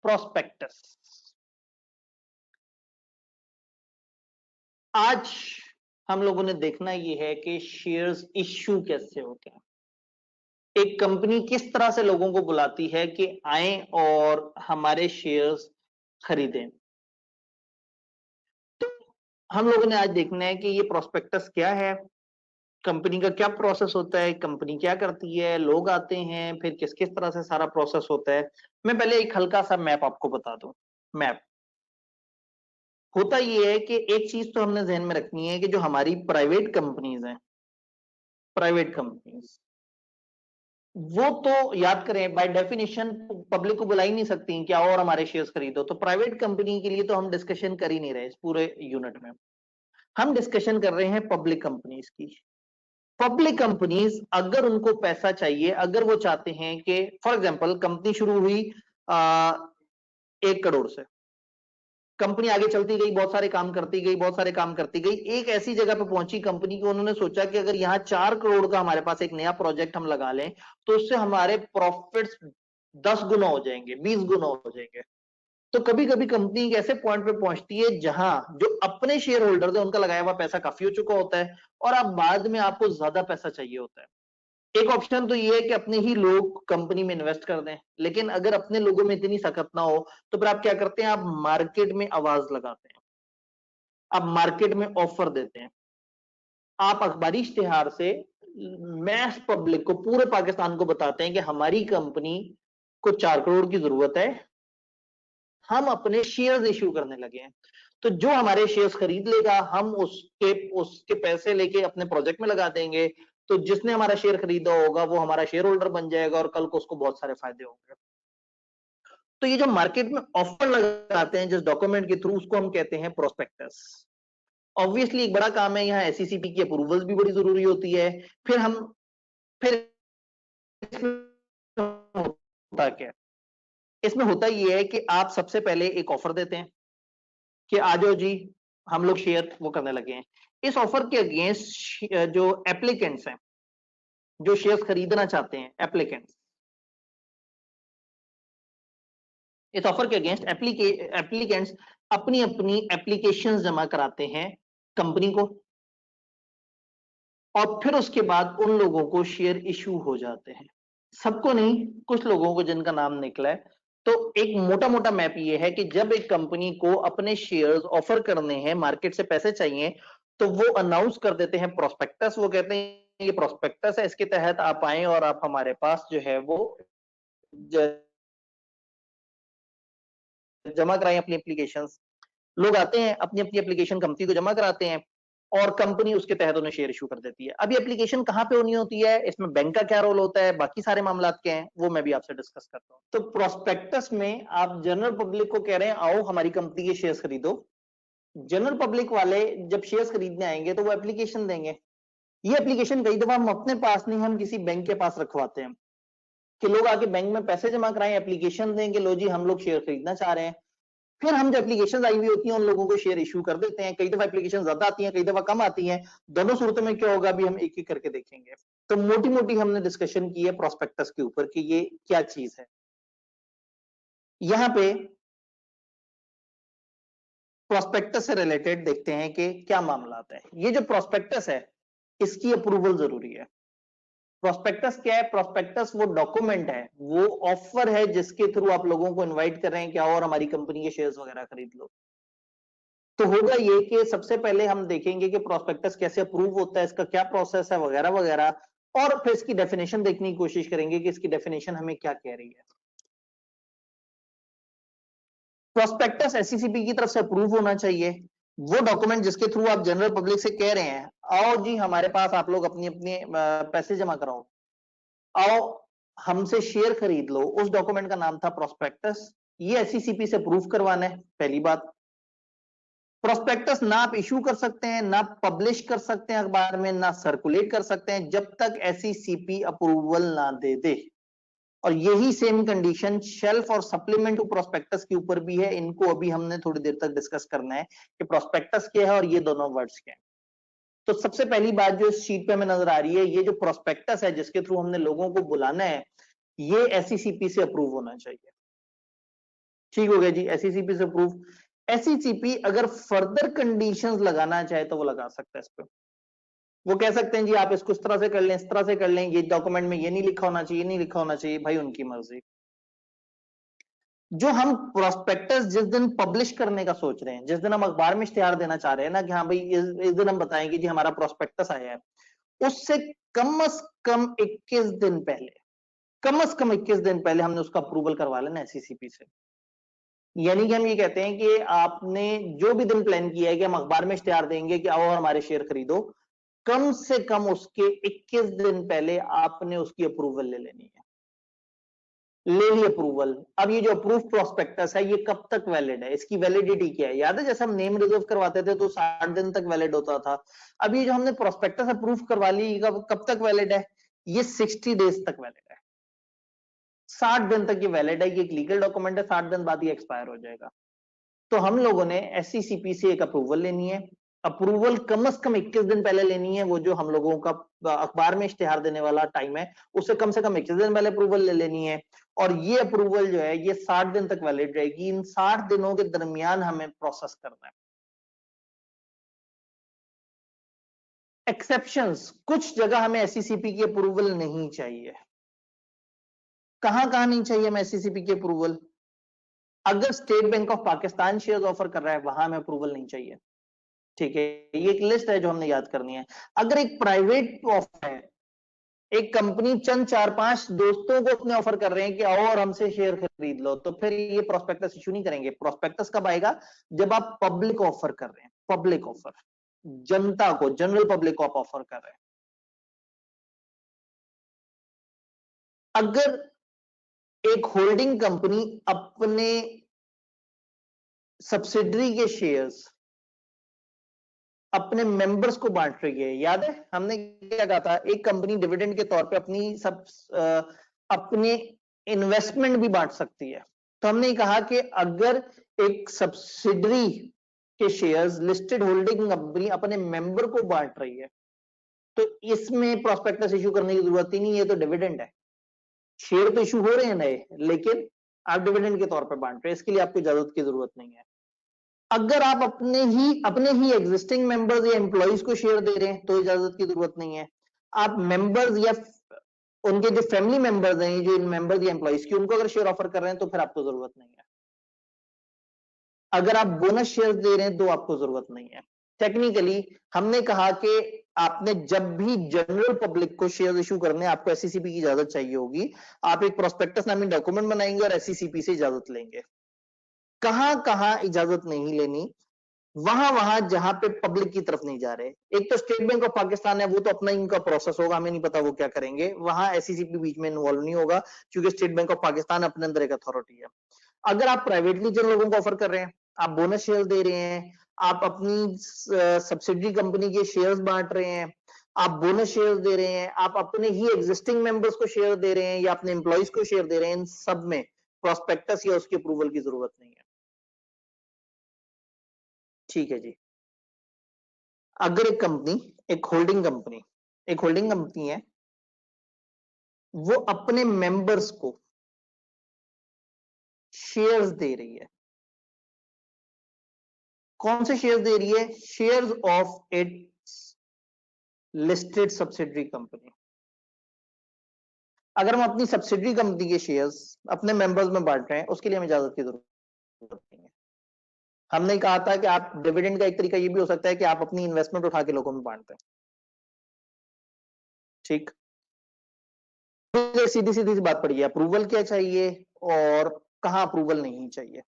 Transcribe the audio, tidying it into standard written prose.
Prospectus. आज हम लोगों ने देखना ये है कि शेयर्स इश्यू कैसे होते हैं। एक कंपनी किस तरह से लोगों को बुलाती है कि आए और हमारे शेयर्स खरीदें। तो हम लोगों ने आज देखना है कि ये प्रोस्पेक्टस क्या है, कंपनी का क्या प्रोसेस होता है, कंपनी क्या करती है, लोग आते हैं, फिर किस किस तरह से सारा प्रोसेस होता है। मैं पहले एक हल्का सा मैप आपको बता दूं। मैप होता ये है कि एक चीज तो हमने ध्यान में रखनी है कि जो हमारी प्राइवेट कंपनीज हैं, प्राइवेट कंपनीज वो तो याद करें बाय डेफिनेशन पब्लिक को बुला ही नहीं सकती क्या और हमारे शेयर्स खरीदो। तो प्राइवेट कंपनी के लिए तो हम डिस्कशन कर ही नहीं रहे इस पूरे यूनिट में। हम डिस्कशन कर रहे हैं पब्लिक कंपनीज की। पब्लिक कंपनीज अगर उनको पैसा चाहिए, अगर वो चाहते हैं कि फॉर एग्जांपल कंपनी शुरू हुई 1 करोड़ से, कंपनी आगे चलती गई, बहुत सारे काम करती गई, बहुत सारे काम करती गई, एक ऐसी जगह पे पहुंची कंपनी की, उन्होंने सोचा कि अगर यहाँ 4 करोड़ का हमारे पास एक नया प्रोजेक्ट हम लगा लें तो उससे हमारे प्रॉफिट्स 10 गुना हो जाएंगे, 20 गुना हो जाएंगे। तो कभी कभी कंपनी एक ऐसे पॉइंट पे पहुंचती है जहां जो अपने शेयर होल्डर है उनका लगाया हुआ पैसा काफी हो चुका होता है और अब बाद में आपको ज्यादा पैसा चाहिए होता है। एक ऑप्शन तो ये है कि अपने ही लोग कंपनी में इन्वेस्ट कर दें, लेकिन अगर अपने लोगों में इतनी सकत ना हो तो फिर आप क्या करते हैं, आप मार्केट में आवाज लगाते हैं, आप मार्केट में ऑफर देते हैं, आप अखबारी इश्तिहार से मैस पब्लिक को, पूरे पाकिस्तान को बताते हैं कि हमारी कंपनी को 4 करोड़ की जरूरत है, हम अपने शेयर्स इश्यू करने लगे हैं। तो जो हमारे शेयर्स खरीद लेगा हम उसके उसके पैसे लेके अपने प्रोजेक्ट में लगा देंगे। तो जिसने हमारा शेयर खरीदा होगा वो हमारा शेयर होल्डर बन जाएगा और कल को उसको बहुत सारे फायदे होंगे। तो ये जो मार्केट में ऑफर लगाते हैं जिस डॉक्यूमेंट के थ्रू, उसको हम कहते हैं प्रोस्पेक्टस। ऑब्वियसली एक बड़ा काम है, यहाँ एसईसीपी की अप्रूवल्स भी बड़ी जरूरी होती है। फिर होता क्या है, इसमें होता ये है कि आप सबसे पहले एक ऑफर देते हैं कि आ जाओ जी, हम लोग शेयर वो करने लगे हैं। इस ऑफर के अगेंस्ट जो एप्लीकेंट्स हैं, जो शेयर्स खरीदना चाहते हैं, एप्लीकेंट्स, इस ऑफर के अगेंस्ट एप्लीकेंट्स अपनी अपनी एप्लीकेशंस जमा कराते हैं कंपनी को और फिर उसके बाद उन लोगों को शेयर इशू हो जाते हैं। सबको नहीं, कुछ लोगों को जिनका नाम निकला है। तो एक मोटा मोटा मैप ये है कि जब एक कंपनी को अपने शेयर्स ऑफर करने हैं, मार्केट से पैसे चाहिए, तो वो अनाउंस कर देते हैं प्रोस्पेक्टस। वो कहते हैं ये प्रोस्पेक्टस है, इसके तहत आप आए और आप हमारे पास जो है वो जमा कराएं अपनी एप्लीकेशंस। लोग आते हैं, अपनी अपनी एप्लीकेशन कंपनी को जमा कराते हैं और कंपनी उसके तहत उन्हें शेयर इशू कर देती है। अब ये एप्लीकेशन कहां पे होनी होती है, इसमें बैंक का क्या रोल होता है, बाकी सारे मामला क्या हैं, वो मैं भी आपसे डिस्कस करता हूं। तो प्रोस्पेक्टस में आप जनरल पब्लिक को कह रहे हैं आओ हमारी कंपनी के शेयर्स खरीदो। जनरल पब्लिक वाले जब शेयर्स खरीदने आएंगे तो वो एप्लीकेशन देंगे। ये एप्लीकेशन कई दफा हम अपने पास नहीं, हम किसी बैंक के पास रखवाते हैं कि लोग आके बैंक में पैसे जमा कराएं, एप्लीकेशन देंगे, लो जी हम लोग शेयर खरीदना चाह रहे हैं। फिर हम जो एप्लीकेशन आई हुई होती हैं उन लोगों को शेयर इशू कर देते हैं। कई दफा एप्लीकेशन ज्यादा आती हैं, कई दफा कम आती हैं। दोनों सूरतों में क्या होगा अभी हम एक एक करके देखेंगे। तो मोटी मोटी हमने डिस्कशन की है प्रोस्पेक्टस के ऊपर कि ये क्या चीज है। यहां पे प्रोस्पेक्टस से रिलेटेड देखते हैं कि क्या मामला आता है। ये जो प्रोस्पेक्टस है इसकी अप्रूवल जरूरी है। प्रोस्पेक्टस क्या है, प्रोस्पेक्टस वो डॉक्यूमेंट है, वो ऑफर है जिसके थ्रू आप लोगों को इनवाइट कर रहे हैं कि आओ और हमारी कंपनी के शेयर्स वगैरह खरीद लो। तो होगा ये कि सबसे पहले हम देखेंगे कि प्रोस्पेक्टस कैसे अप्रूव होता है, इसका क्या प्रोसेस है वगैरह वगैरह, और फिर इसकी डेफिनेशन देखने की कोशिश करेंगे कि इसकी डेफिनेशन हमें क्या कह रही है। प्रोस्पेक्टस एससीसीपी की तरफ से अप्रूव होना चाहिए, वो डॉक्यूमेंट जिसके थ्रू आप जनरल पब्लिक से कह रहे हैं आओ जी हमारे पास आप लोग अपनी अपने पैसे जमा कराओ, आओ हमसे शेयर खरीद लो। उस डॉक्यूमेंट का नाम था प्रोस्पेक्टस। ये एससीसीपी से अप्रूव करवाना है, पहली बात। प्रोस्पेक्टस ना आप इशू कर सकते हैं, ना पब्लिश कर सकते हैं अखबार में, ना सर्कुलेट कर सकते हैं जब तक एसईसीपी अप्रूवल ना दे दे। और यही सेम कंडीशन शेल्फ और सप्लीमेंट टू प्रोस्पेक्टस के ऊपर भी है। इनको अभी हमने थोड़ी देर तक डिस्कस करना है कि प्रोस्पेक्टस क्या है और ये दोनों वर्ड्स क्या है। तो सबसे पहली बात जो इस शीट पे हमें नजर आ रही है, ये जो प्रोस्पेक्टस है जिसके थ्रू हमने लोगों को बुलाना है, ये एसईसीपी से अप्रूव होना चाहिए। ठीक हो गया जी, एससीसीपी से अप्रूव। एससीसीपी अगर फर्दर कंडीशंस लगाना चाहे तो वो लगा सकता है इस पे। वो कह सकते हैं जी आप इसको इस तरह से कर लें, इस तरह से कर लें, ये डॉक्यूमेंट में ये नहीं लिखा होना चाहिए, नहीं लिखा होना चाहिए, भाई उनकी मर्जी। जो हम प्रोस्पेक्टस जिस दिन पब्लिश करने का सोच रहे हैं, जिस दिन हम अखबार में इश्तिहार देना चाह रहे हैं ना कि हाँ भाई इस दिन हम बताएंगे जी हमारा प्रोस्पेक्टस आया है, उससे कम से कम 21 दिन पहले, कम से कम 21 दिन पहले हमने उसका अप्रूवल करवा लेना एससीसीपी से। यानी कि हम ये कहते हैं कि आपने जो भी दिन प्लान किया है कि हम अखबार में इश्तिहार देंगे कि आओ और हमारे शेयर खरीदो, कम से कम उसके 21 दिन पहले आपने उसकी अप्रूवल ले लेनी है। ले ली अप्रूवल। अब ये जो अप्रूव प्रोस्पेक्टस है ये कब तक वैलिड है, इसकी वैलिडिटी क्या है? याद है जैसे हम नेम रिजर्व करवाते थे तो 60 दिन तक वैलिड होता था। अब ये जो हमने प्रोस्पेक्टस अप्रूव करवा ली कब तक वैलिड है? ये 60 डेज तक वैलिड है। 60 दिन तक ये वैलिड है, ये एक लीगल डॉक्यूमेंट है, 60 दिन बाद ये एक्सपायर हो जाएगा। तो हम लोगों ने एससीसीपी से एक अप्रूवल लेनी है। अप्रूवल कम से कम 21 दिन पहले लेनी है। वो जो हम लोगों का अखबार में इश्तिहार देने वाला टाइम है उससे कम से कम 21 दिन पहले अप्रूवल ले लेनी है। और ये अप्रूवल जो है ये 60 दिन तक वैलिड रहेगी। इन 60 दिनों के दरमियान हमें प्रोसेस करना है। एक्सेप्शंस, कुछ जगह हमें एससीसीपी की अप्रूवल नहीं चाहिए। कहां कहां नहीं चाहिए हमें एससीसीपी की अप्रूवल? अगर state bank of Pakistan share offer कर रहा है वहां हमें अप्रूवल नहीं चाहिए। ठीक है, ये एक लिस्ट है जो हमने याद करनी है। अगर एक प्राइवेट ऑफर है, एक कंपनी चंद 4-5 दोस्तों को अपने ऑफर कर रहे हैं कि आओ और हमसे शेयर खरीद लो, तो फिर ये प्रोस्पेक्टस इशू नहीं करेंगे। प्रोस्पेक्टस कब आएगा? जब आप पब्लिक ऑफर कर रहे हैं, पब्लिक ऑफर, जनता को, जनरल पब्लिक को आप ऑफर कर रहे हैं। अगर एक होल्डिंग कंपनी अपने सब्सिडरी के शेयर्स अपने मेंबर्स को बांट रही है, याद है हमने क्या कहा था? एक कंपनी डिविडेंड के तौर पे अपने इन्वेस्टमेंट भी बांट सकती है। तो हमने कहा कि अगर एक सब्सिडरी के शेयर्स लिस्टेड होल्डिंग कंपनी अपने मेंबर को बांट रही है तो इसमें प्रोस्पेक्टस इशू करने की जरूरत ही नहीं है, तो डिविडेंड है। शेयर तो इशू हो रहे हैं नए, लेकिन आप डिविडेंड के तौर पर बांट रहे हैं, इसके लिए आपको इजाजत की जरूरत नहीं है। अगर आप अपने ही एग्जिस्टिंग मेंबर्स या एम्प्लॉइज को शेयर दे रहे हैं तो इजाजत की जरूरत नहीं है। आप मेंबर्स या उनके जो फैमिली मेंबर्स हैं, जो इन मेंबर्स या एम्प्लॉइज की, उनको अगर शेयर ऑफर कर रहे हैं तो फिर आपको जरूरत नहीं है। अगर आप बोनस शेयर दे रहे हैं तो आपको जरूरत नहीं है। टेक्निकली हमने कहा कि आपने जब भी जनरल पब्लिक को शेयर इशू करने आपको एससीसीपी की इजाजत चाहिए होगी। आप एक प्रोस्पेक्टस नामी डॉक्यूमेंट बनाएंगे और एससीसीपी से इजाजत लेंगे। कहां कहां इजाजत नहीं लेनी? वहां जहां पे पब्लिक की तरफ नहीं जा रहे। एक तो स्टेट बैंक ऑफ पाकिस्तान है, वो तो अपना इनका प्रोसेस होगा, हमें नहीं पता वो क्या करेंगे, वहां एससीसीपी बीच में इन्वॉल्व नहीं होगा क्योंकि स्टेट बैंक ऑफ पाकिस्तान अपने अंदर एक अथॉरिटी है। अगर आप प्राइवेटली जिन लोगों को ऑफर कर रहे हैं, आप बोनस शेयर दे रहे हैं, आप अपनी सब्सिडरी कंपनी के शेयर्स बांट रहे हैं, आप बोनस शेयर दे रहे हैं, आप अपने ही एग्जिस्टिंग मेंबर्स को शेयर दे रहे हैं या अपने एम्प्लॉइज को शेयर दे रहे हैं, इन सब में प्रोस्पेक्टस या उसकी अप्रूवल की जरूरत नहीं है। ठीक है जी। अगर एक कंपनी, एक होल्डिंग कंपनी है, वो अपने मेंबर्स को शेयर्स दे रही है। कौन से शेयर्स दे रही है? Shares of its listed subsidiary company. अगर हम अपनी सब्सिडरी कंपनी के शेयर्स अपने मेंबर्स में बांट रहे हैं, उसके लिए हमें इजाजत की जरूरत नहीं है। हमने कहा था कि आप डिविडेंड का एक तरीका ये भी हो सकता है कि आप अपनी इन्वेस्टमेंट उठा के लोगों में बांटते हैं। ठीक, सीधी सीधी सी बात पड़ी है, अप्रूवल क्या चाहिए और कहां अप्रूवल नहीं चाहिए।